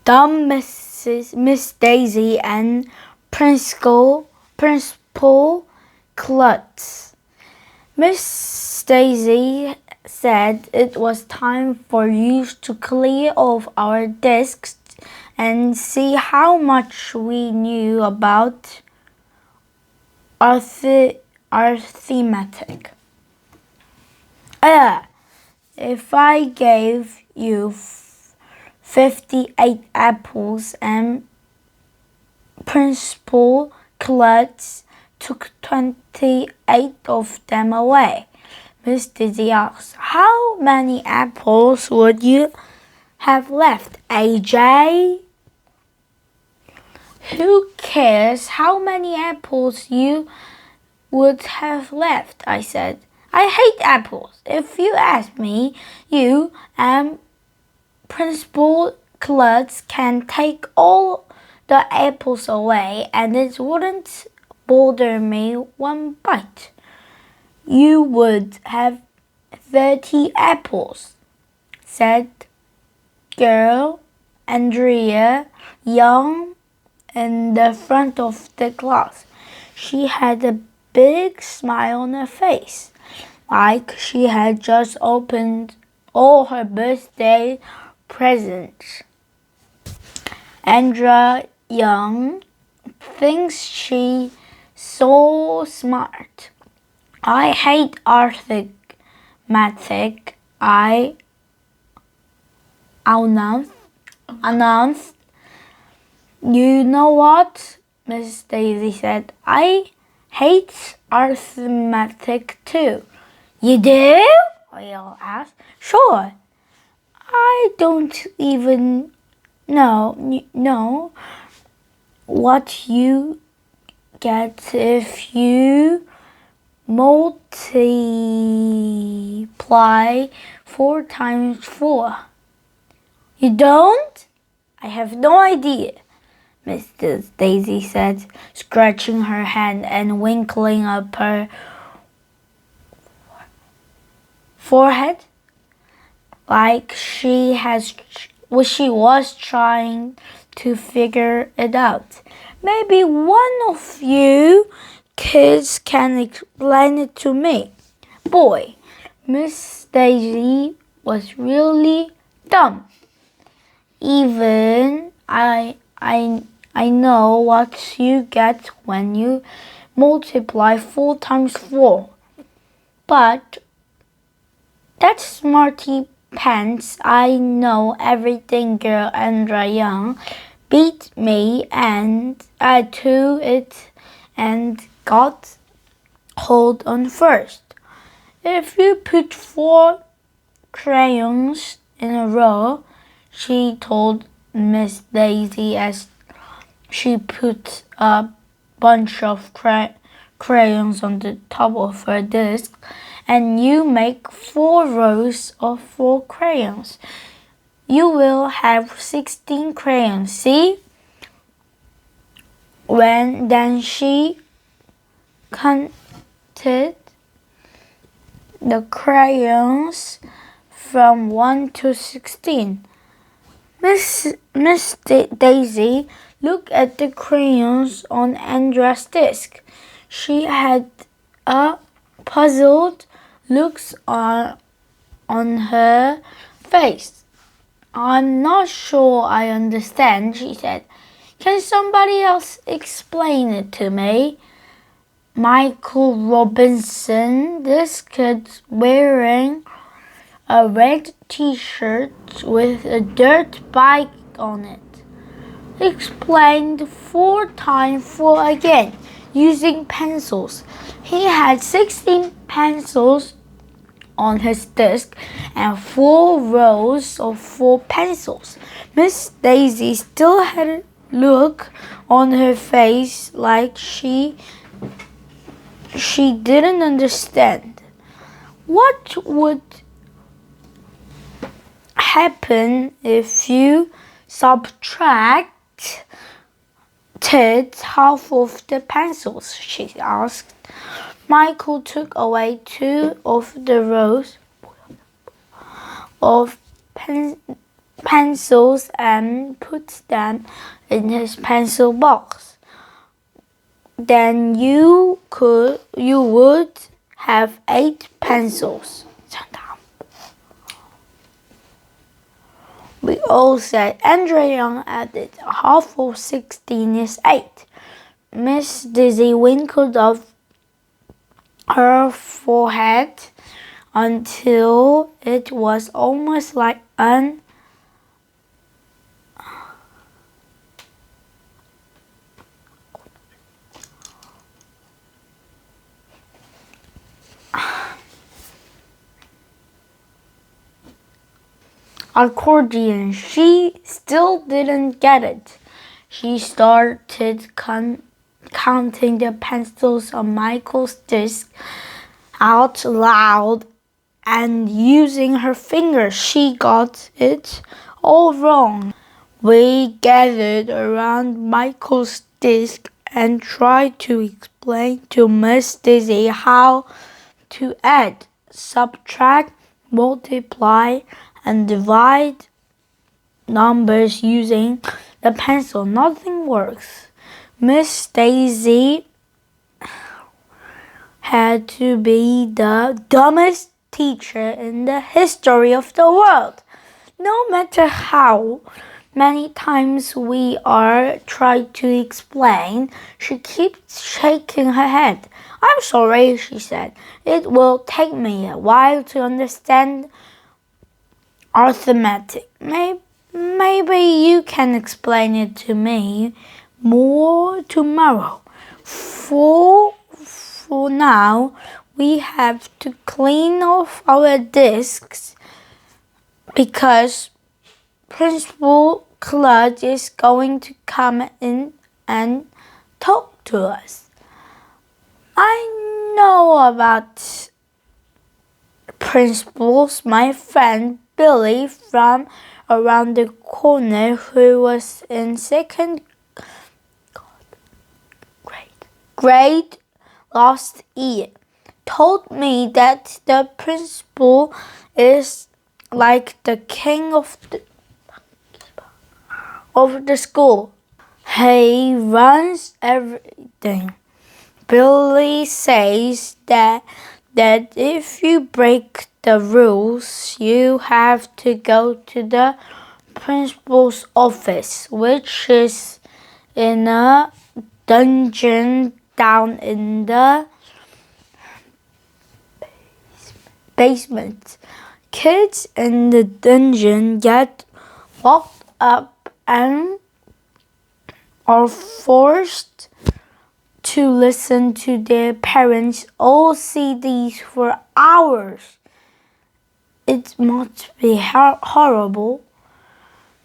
Miss Daisy and Principal Klutz. Miss Daisy said it was time for you to clear off our desks and see how much we knew about arithmetic. If I gave you 58 apples and Principal Klutz took 28 of them away, Miss Daisy asked, how many apples would you have left, AJ? Who cares how many apples you would have left, I said. I hate apples. If you ask me, you and Principal Klutz can take all the apples away and it wouldn't bother me one bite. You would have 30 apples, said girl Andrea Young in the front of the class. She had a big smile on her face, like she had just opened all her birthday presents. Andrea Young thinks she's so smart. I hate arithmetic, I announced. You know what? Miss Daisy said. I hate arithmetic too. You do? Will asked. Sure. I don't even know what you get if you multiply 4 times 4. You don't? I have no idea, Mrs. Daisy said, scratching her hand and wrinkling up her forehead like she was trying to figure it out. Maybe one of you kids can explain it to me. Boy, Miss Daisy was really dumb. Even I know what you get when you multiply 4 times 4. But that's smarty pants. I know everything, girl Andrea Young beat me and I to it and got hold on first. If you put 4 crayons in a row, she told Miss Daisy as she put a bunch of crayons on the top of her desk, and you make 4 rows of 4 crayons. You will have 16 crayons, see? Then she counted the crayons from 1 to 16. Miss Daisy looked at the crayons on Andrea's desk. She had a puzzled look on her face. I'm not sure I understand, she said. Can somebody else explain it to me? Michael Robinson, this kid wearing a red t-shirt with a dirt bike on it, explained 4 times 4 again, using pencils. He had 16 pencils on his desk and 4 rows of 4 pencils. Miss Daisy still had a look on her face like she didn't understand. What would happen if you subtracted half of the pencils? She asked. Michael took away 2 of the rows of pencils and put them in his pencil box. Then you would have 8 pencils. We all said. Andrea Young added, half of 16 is 8. Miss Daisy winkled up her forehead until it was almost like an accordion. She still didn't get it. She started counting the pencils on Michael's desk out loud, and using her fingers, she got it all wrong. We gathered around Michael's desk and tried to explain to Miss Daisy how to add, subtract, multiply, and divide numbers using the pencil. Nothing works. Miss Daisy had to be the dumbest teacher in the history of the world. No matter how many times we are tried to explain, she keeps shaking her head. I'm sorry, she said. It will take me a while to understand arithmetic. Maybe you can explain it to me more tomorrow. For now, we have to clean off our desks because Principal Clutch is going to come in and talk to us. I know about principals. My friend Billy from around the corner, who was in second grade last year, told me that the principal is like the king of the school. He runs everything. Billy says that if you break the rules, you have to go to the principal's office, which is in a dungeon down in the basement. Kids in the dungeon get locked up and are forced to listen to their parents' old CDs for hours. It must be horrible.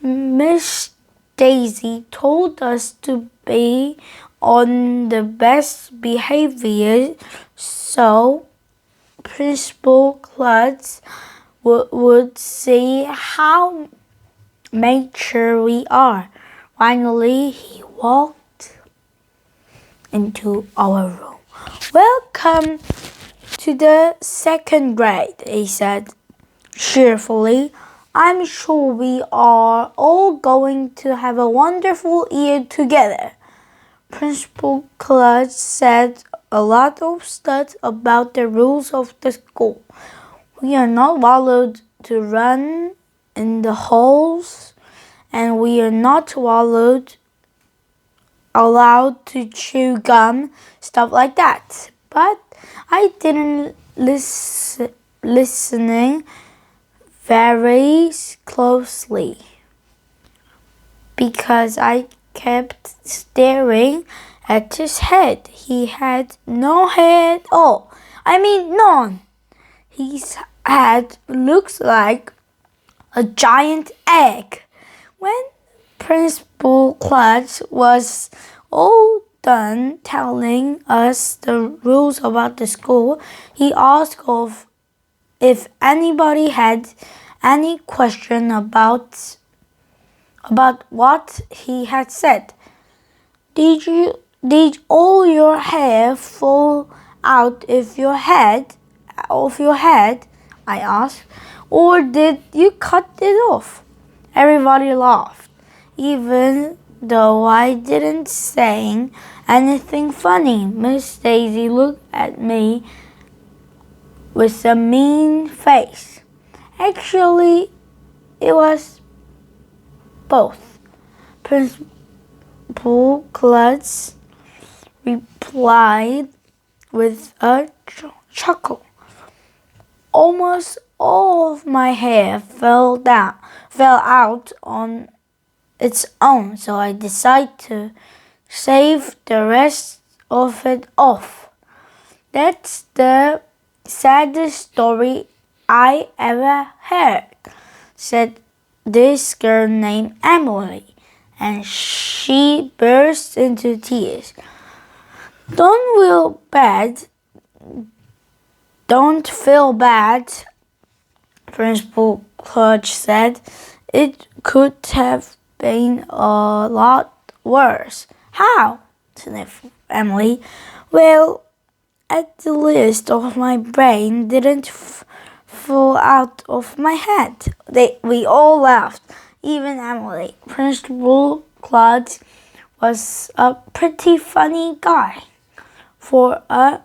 Miss Daisy told us to be on the best behavior so Principal Clutch would see how mature we are. Finally, he walked into our room. Welcome to the second grade, he said cheerfully. I'm sure we are all going to have a wonderful year together. Principal Clutch said a lot of stuff about the rules of the school. We are not allowed to run in the halls, and we are not allowed to chew gum, stuff like that. But I didn't listening very closely because I kept staring at his head. He had no hair at all. I mean, none. His head looks like a giant egg. When Principal Clutch was all done telling us the rules about the school, he asked if anybody had any question about what he had said. Did all your hair fall out of your head? I asked, or did you cut it off? Everybody laughed, even though I didn't say anything funny. Miss Daisy looked at me with a mean face. Actually, it was both. Principal Klutz replied with a chuckle. Almost all of my hair fell out on its own, so I decided to shave the rest of it off. That's the saddest story I ever heard, said this girl named Emily, and she burst into tears. Don't feel bad, Principal Klutz said. It could have been a lot worse. How? Sniffed Emily. Well, at the least of my brain didn't fall out of my head. We all laughed, even Emily. Principal Klutz was a pretty funny guy for a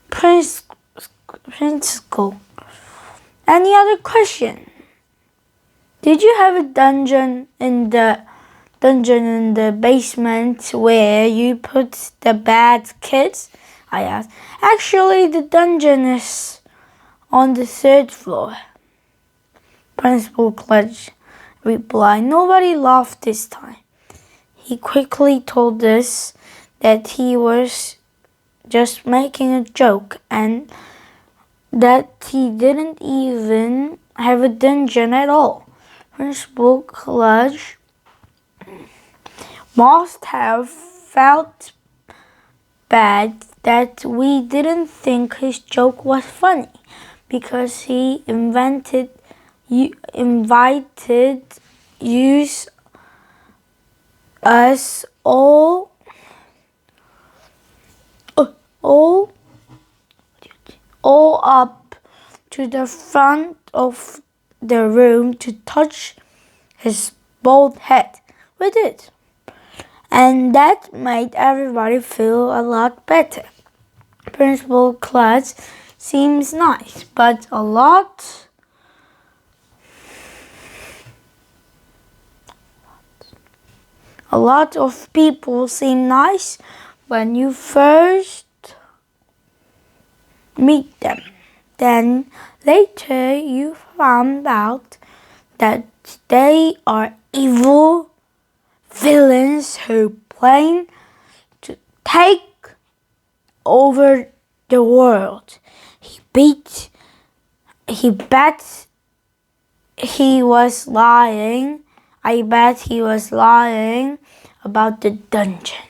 principal. Any other question? Did you have a dungeon in the basement where you put the bad kids? I asked. Actually, the dungeon is on the 3rd floor, Principal Klutz replied. Nobody laughed this time. He quickly told us that he was just making a joke and that he didn't even have a dungeon at all. Principal Klutz must have felt bad that we didn't think his joke was funny, because he invited us all up to the front of the room to touch his bald head. We did. And that made everybody feel a lot better. Principal Klutz seems nice, but a lot of people seem nice when you first meet them. Then later you found out that they are evil villains who plan to take over the world. I bet he was lying about the dungeon.